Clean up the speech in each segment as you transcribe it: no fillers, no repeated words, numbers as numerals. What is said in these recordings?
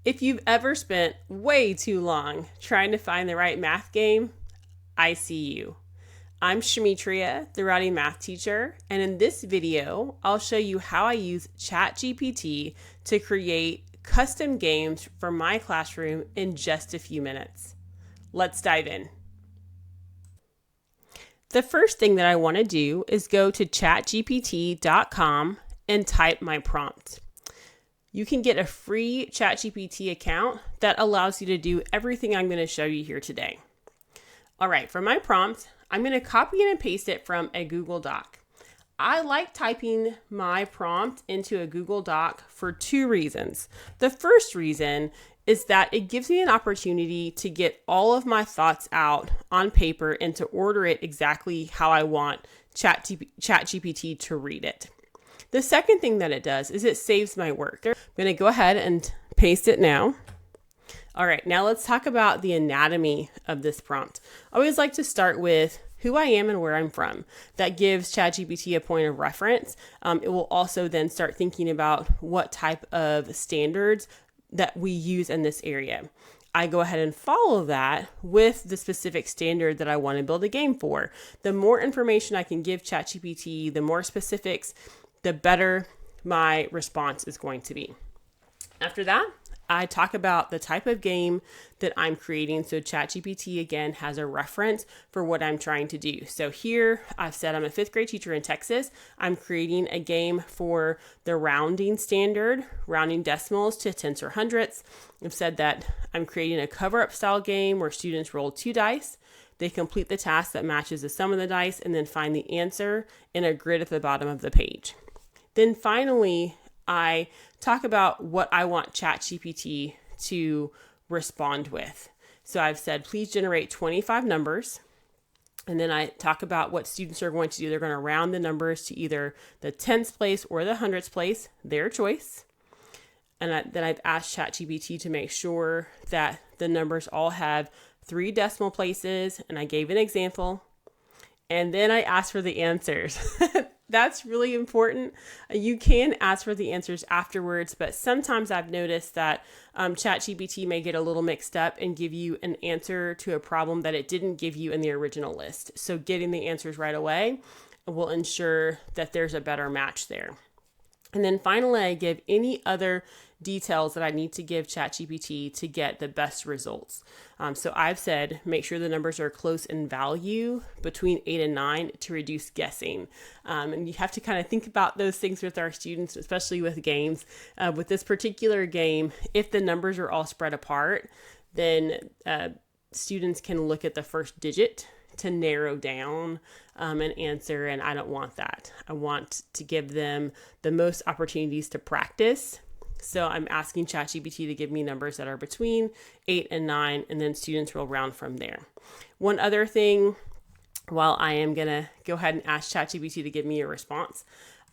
If you've ever spent way too long trying to find the right math game, I see you. I'm Shamitria, the Rowdy math teacher, and in this video, I'll show you how I use ChatGPT to create custom games for my classroom in just a few minutes. Let's dive in. The first thing that I want to do is go to chatgpt.com and type my prompt. You can get a free ChatGPT account that allows you to do everything I'm going to show you here today. All right, for my prompt, I'm going to copy and paste it from a Google Doc. I like typing my prompt into a Google Doc for two reasons. The first reason is that it gives me an opportunity to get all of my thoughts out on paper and to order it exactly how I want ChatGPT to read it. The second thing that it does is it saves my work. I'm going to go ahead and paste it now. All right, now let's talk about the anatomy of this prompt. I always like to start with who I am and where I'm from. That gives ChatGPT a point of reference. It will also then start thinking about what type of standards that we use in this area. I go ahead and follow that with the specific standard that I want to build a game for. The more information I can give ChatGPT, the more specifics, the better my response is going to be. After that, I talk about the type of game that I'm creating. So ChatGPT, again, has a reference for what I'm trying to do. So here I've said I'm a fifth grade teacher in Texas. I'm creating a game for the rounding standard, rounding decimals to tenths or hundredths. I've said that I'm creating a cover-up style game where students roll 2 dice. They complete the task that matches the sum of the dice and then find the answer in a grid at the bottom of the page. Then finally, I talk about what I want ChatGPT to respond with. So I've said, please generate 25 numbers. And then I talk about what students are going to do. They're going to round the numbers to either the tenths place or the hundredths place, their choice. And then I've asked ChatGPT to make sure that the numbers all have 3 decimal places. And I gave an example. And then I asked for the answers. That's really important. You can ask for the answers afterwards, but sometimes I've noticed that ChatGPT may get a little mixed up and give you an answer to a problem that it didn't give you in the original list. So getting the answers right away will ensure that there's a better match there. And then finally, I give any other details that I need to give ChatGPT to get the best results. So I've said, make sure the numbers are close in value between 8 and 9 to reduce guessing. And you have to kind of think about those things with our students, especially with games. With this particular game, if the numbers are all spread apart, then students can look at the first digit to narrow down an answer, and I don't want that. I want to give them the most opportunities to practice. So I'm asking ChatGPT to give me numbers that are between 8 and 9, and then students will round from there. One other thing, while I am going to go ahead and ask ChatGPT to give me a response,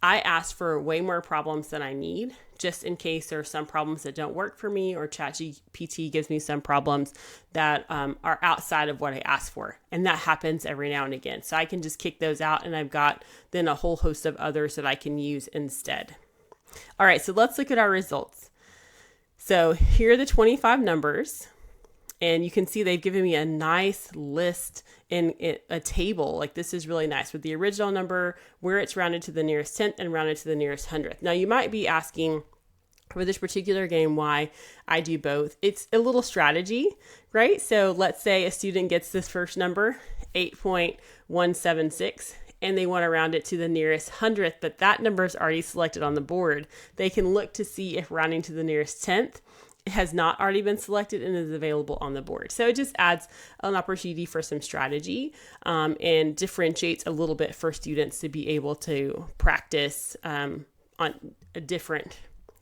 I asked for way more problems than I need, just in case there are some problems that don't work for me, or ChatGPT gives me some problems that are outside of what I asked for. And that happens every now and again. So I can just kick those out, and I've got then a whole host of others that I can use instead. All right, so let's look at our results. So here are the 25 numbers. And you can see they've given me a nice list in a table. Like, this is really nice with the original number, where it's rounded to the nearest tenth and rounded to the nearest hundredth. Now, you might be asking for this particular game why I do both. It's a little strategy, right? So let's say a student gets this first number, 8.176, and they want to round it to the nearest hundredth, but that number is already selected on the board. They can look to see if rounding to the nearest tenth has not already been selected and is available on the board. So it just adds an opportunity for some strategy and differentiates a little bit for students to be able to practice on a different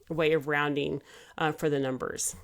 way of rounding for the numbers.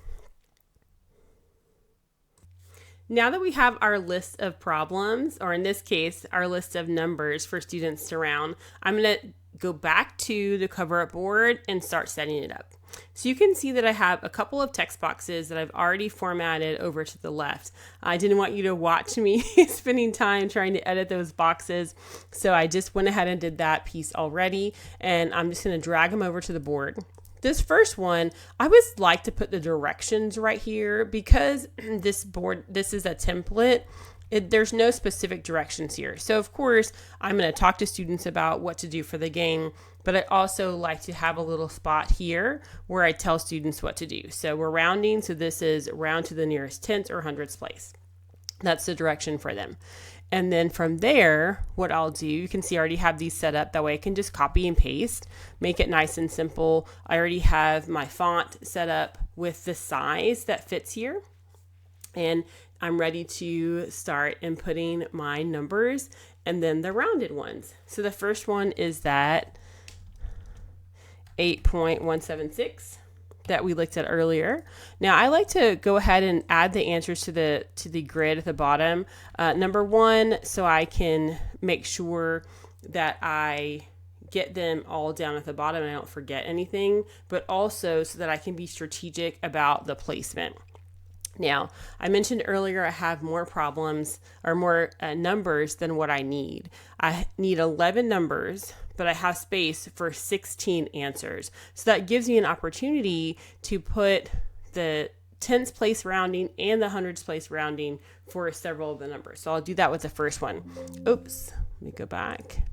Now that we have our list of problems, or in this case, our list of numbers for students to round, I'm going to go back to the cover-up board and start setting it up. So you can see that I have a couple of text boxes that I've already formatted over to the left. I didn't want you to watch me spending time trying to edit those boxes, so I just went ahead and did that piece already, and I'm just going to drag them over to the board. This first one, I always like to put the directions right here because this is a template. There's no specific directions here. So of course, I'm going to talk to students about what to do for the game, but I also like to have a little spot here where I tell students what to do. So we're rounding, so this is round to the nearest tenths or hundredths place. That's the direction for them. And then from there, what I'll do, you can see I already have these set up. That way I can just copy and paste, make it nice and simple. I already have my font set up with the size that fits here. And I'm ready to start inputting my numbers and then the rounded ones. So the first one is that 8.176 that we looked at earlier. Now I like to go ahead and add the answers to the grid at the bottom. Number one, so I can make sure that I get them all down at the bottom and I don't forget anything, but also so that I can be strategic about the placement. Now, I mentioned earlier I have more problems or more numbers than what I need. I need 11 numbers, but I have space for 16 answers. So that gives me an opportunity to put the tens place rounding and the hundreds place rounding for several of the numbers. So I'll do that with the first one. Oops, let me go back.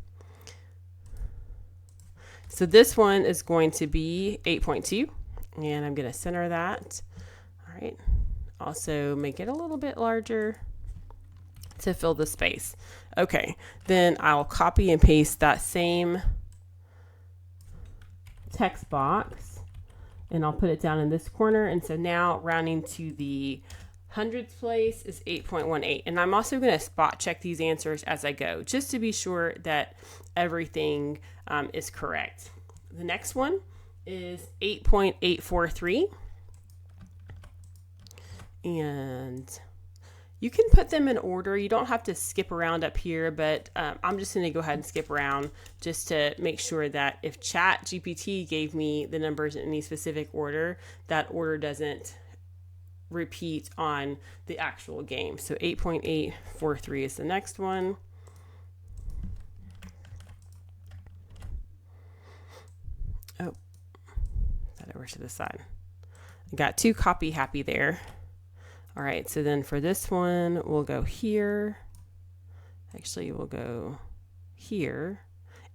So this one is going to be 8.2, and I'm going to center that. All right. Also make it a little bit larger to fill the space. Okay, then I'll copy and paste that same text box and I'll put it down in this corner. And so now rounding to the hundredths place is 8.18. And I'm also going to spot check these answers as I go, just to be sure that everything is correct. The next one is 8.843. And you can put them in order. You don't have to skip around up here, but I'm just going to go ahead and skip around just to make sure that if ChatGPT gave me the numbers in any specific order, that order doesn't repeat on the actual game. So 8.843 is the next one. Oh, that over to the side. I got too copy happy there. All right, so then for this one, we'll go here. Actually, we'll go here.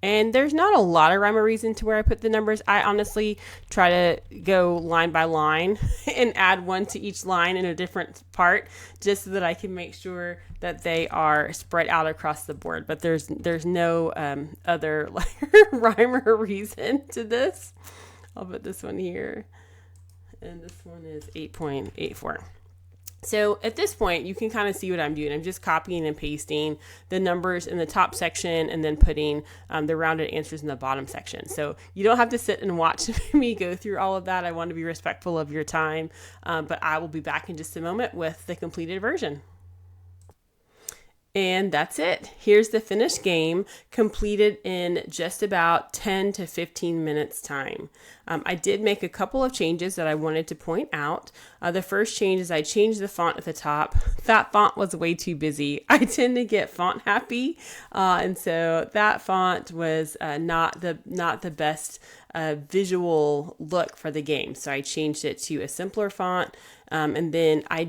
And there's not a lot of rhyme or reason to where I put the numbers. I honestly try to go line by line and add one to each line in a different part, just so that I can make sure that they are spread out across the board. But there's no other rhyme or reason to this. I'll put this one here. And this one is 8.84. So at this point, you can kind of see what I'm doing. I'm just copying and pasting the numbers in the top section and then putting the rounded answers in the bottom section. So you don't have to sit and watch me go through all of that. I want to be respectful of your time, but I will be back in just a moment with the completed version. And that's it. Here's the finished game, completed in just about 10 to 15 minutes time. I did make a couple of changes that I wanted to point out. The first change is I changed the font at the top. That font was way too busy. I tend to get font happy, and so that font was not the best visual look for the game. So I changed it to a simpler font. And then I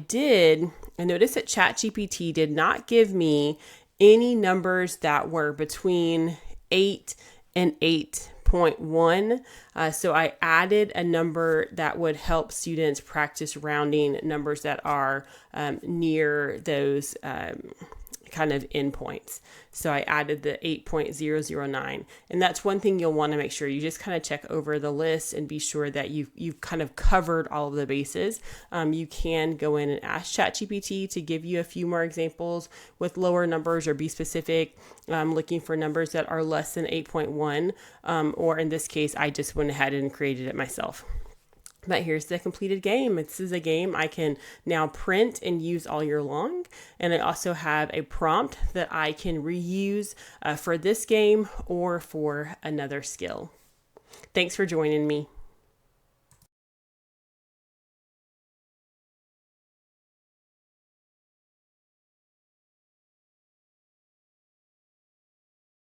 noticed that ChatGPT did not give me any numbers that were between 8 and 8.1. So I added a number that would help students practice rounding numbers that are near those kind of endpoints. So I added the 8.009, and that's one thing you'll want to make sure you just kind of check over the list and be sure that you've kind of covered all of the bases. You can go in and ask ChatGPT to give you a few more examples with lower numbers, or be specific, looking for numbers that are less than 8.1, or in this case, I just went ahead and created it myself. But here's the completed game. This is a game I can now print and use all year long. And I also have a prompt that I can reuse for this game or for another skill. Thanks for joining me.